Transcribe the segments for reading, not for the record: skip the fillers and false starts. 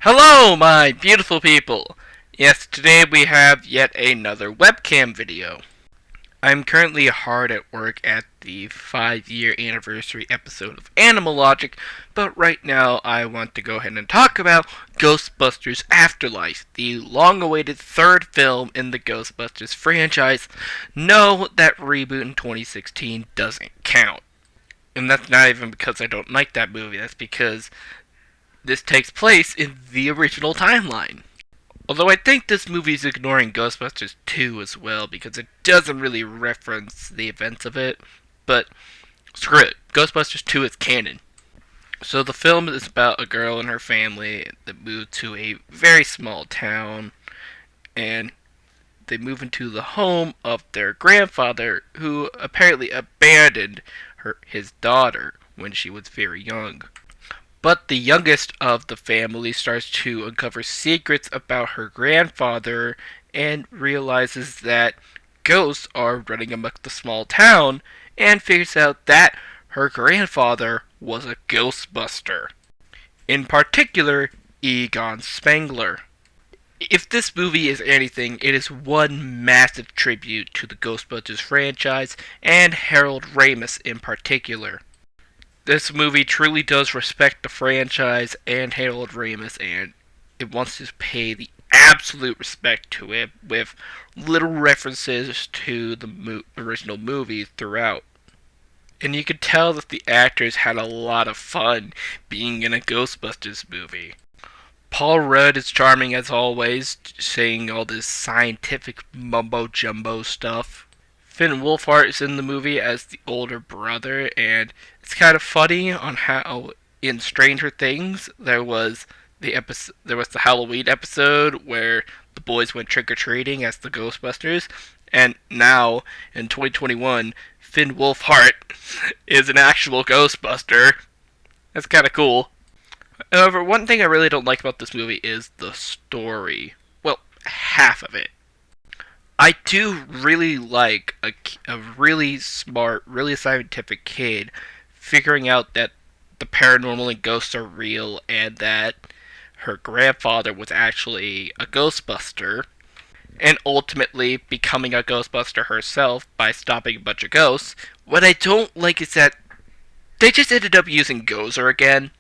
Hello, my beautiful people! Yes, today we have yet another webcam video. I'm currently hard at work at the 5-year anniversary episode of Animal Logic, but right now I want to go ahead and talk about Ghostbusters Afterlife, the long-awaited third film in the Ghostbusters franchise. No, that reboot in 2016 doesn't count. And that's not even because I don't like that movie, that's because this takes place in the original timeline. Although I think this movie is ignoring Ghostbusters 2 as well because it doesn't really reference the events of it. But screw it, Ghostbusters 2 is canon. So the film is about a girl and her family that move to a very small town, and they move into the home of their grandfather, who apparently abandoned his daughter when she was very young. But the youngest of the family starts to uncover secrets about her grandfather and realizes that ghosts are running amok the small town and figures out that her grandfather was a Ghostbuster. In particular, Egon Spengler. If this movie is anything, it is one massive tribute to the Ghostbusters franchise and Harold Ramis in particular. This movie truly does respect the franchise and Harold Ramis, and it wants to pay the absolute respect to it with little references to the original movies throughout. And you could tell that the actors had a lot of fun being in a Ghostbusters movie. Paul Rudd is charming as always, saying all this scientific mumbo-jumbo stuff. Finn Wolfhard is in the movie as the older brother, and it's kind of funny on how in Stranger Things there was the Halloween episode where the boys went trick or treating as the Ghostbusters, and now in 2021 Finn Wolfhard is an actual Ghostbuster. That's kind of cool. However, one thing I really don't like about this movie is the story. Well, half of it. I do really like a really smart, really scientific kid figuring out that the paranormal and ghosts are real and that her grandfather was actually a Ghostbuster, and ultimately becoming a Ghostbuster herself by stopping a bunch of ghosts. What I don't like is that they just ended up using Gozer again.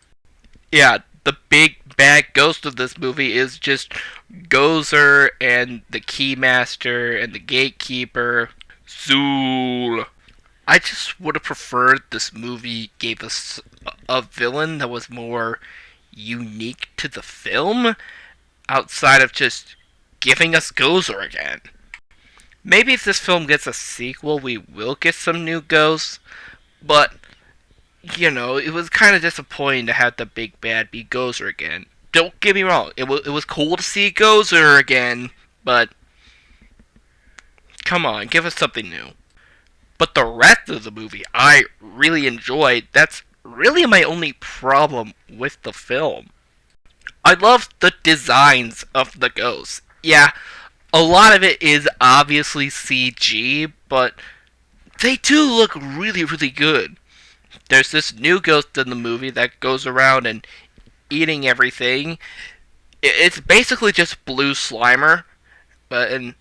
Yeah, the big bad ghost of this movie is just Gozer and the Keymaster and the Gatekeeper, Zool. I just would have preferred this movie gave us a villain that was more unique to the film, outside of just giving us Gozer again. Maybe if this film gets a sequel, we will get some new ghosts, but it was kind of disappointing to have the big bad be Gozer again. Don't get me wrong, it was cool to see Gozer again, but come on, give us something new. But the rest of the movie I really enjoyed. That's really my only problem with the film. I love the designs of the ghosts. Yeah, a lot of it is obviously CG, but they do look really, really good. There's this new ghost in the movie that goes around and eating everything. It's basically just Blue Slimer, and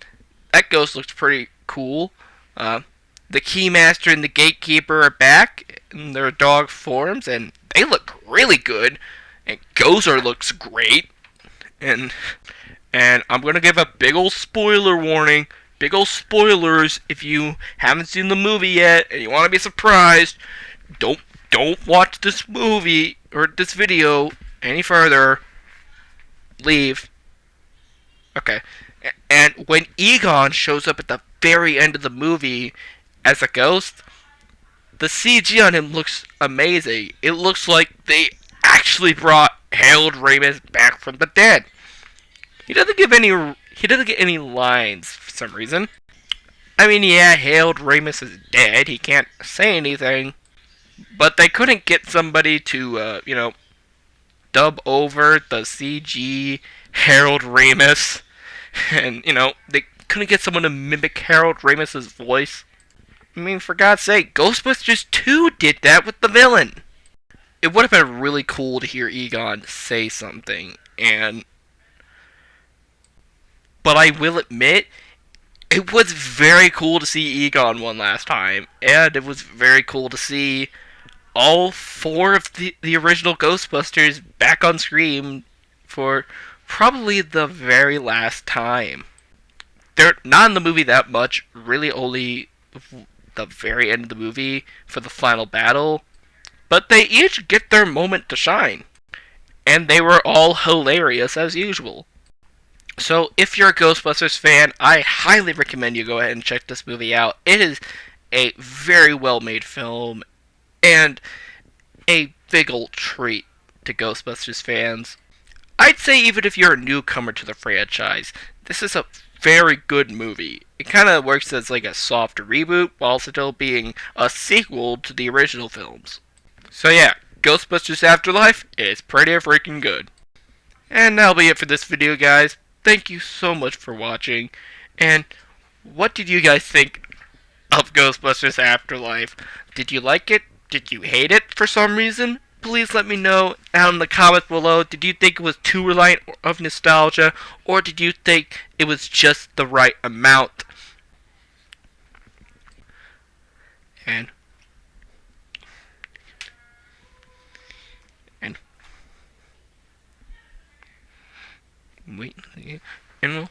that ghost looks pretty cool. The Keymaster and the Gatekeeper are back in their dog forms, and they look really good. And Gozer looks great. And I'm gonna give a big old spoiler warning. Big old spoilers if you haven't seen the movie yet and you want to be surprised. Don't watch this movie or this video any further. Leave. Okay. And when Egon shows up at the very end of the movie as a ghost, the CG on him looks amazing. It looks like they actually brought Harold Ramis back from the dead. He doesn't get any lines for some reason. I mean, yeah, Harold Ramis is dead. He can't say anything. But they couldn't get somebody to, dub over the CG Harold Ramis. And, they couldn't get someone to mimic Harold Ramis's voice. I mean, for God's sake, Ghostbusters 2 did that with the villain. it would have been really cool to hear Egon say something. But I will admit, it was very cool to see Egon one last time, and it was very cool to see all four of the original Ghostbusters back on screen for probably the very last time. They're not in the movie that much, really only the very end of the movie for the final battle, but they each get their moment to shine. And they were all hilarious as usual. So if you're a Ghostbusters fan, I highly recommend you go ahead and check this movie out. It is a very well made film and a big old treat to Ghostbusters fans. I'd say even if you're a newcomer to the franchise, this is a very good movie. It kind of works as like a soft reboot while still being a sequel to the original films. So yeah, Ghostbusters Afterlife is pretty freaking good. And that'll be it for this video, guys. Thank you so much for watching. And what did you guys think of Ghostbusters Afterlife? Did you like it? Did you hate it for some reason? Please let me know down in the comments below. Did you think it was too reliant of nostalgia, or did you think it was just the right amount? And wait, and we'll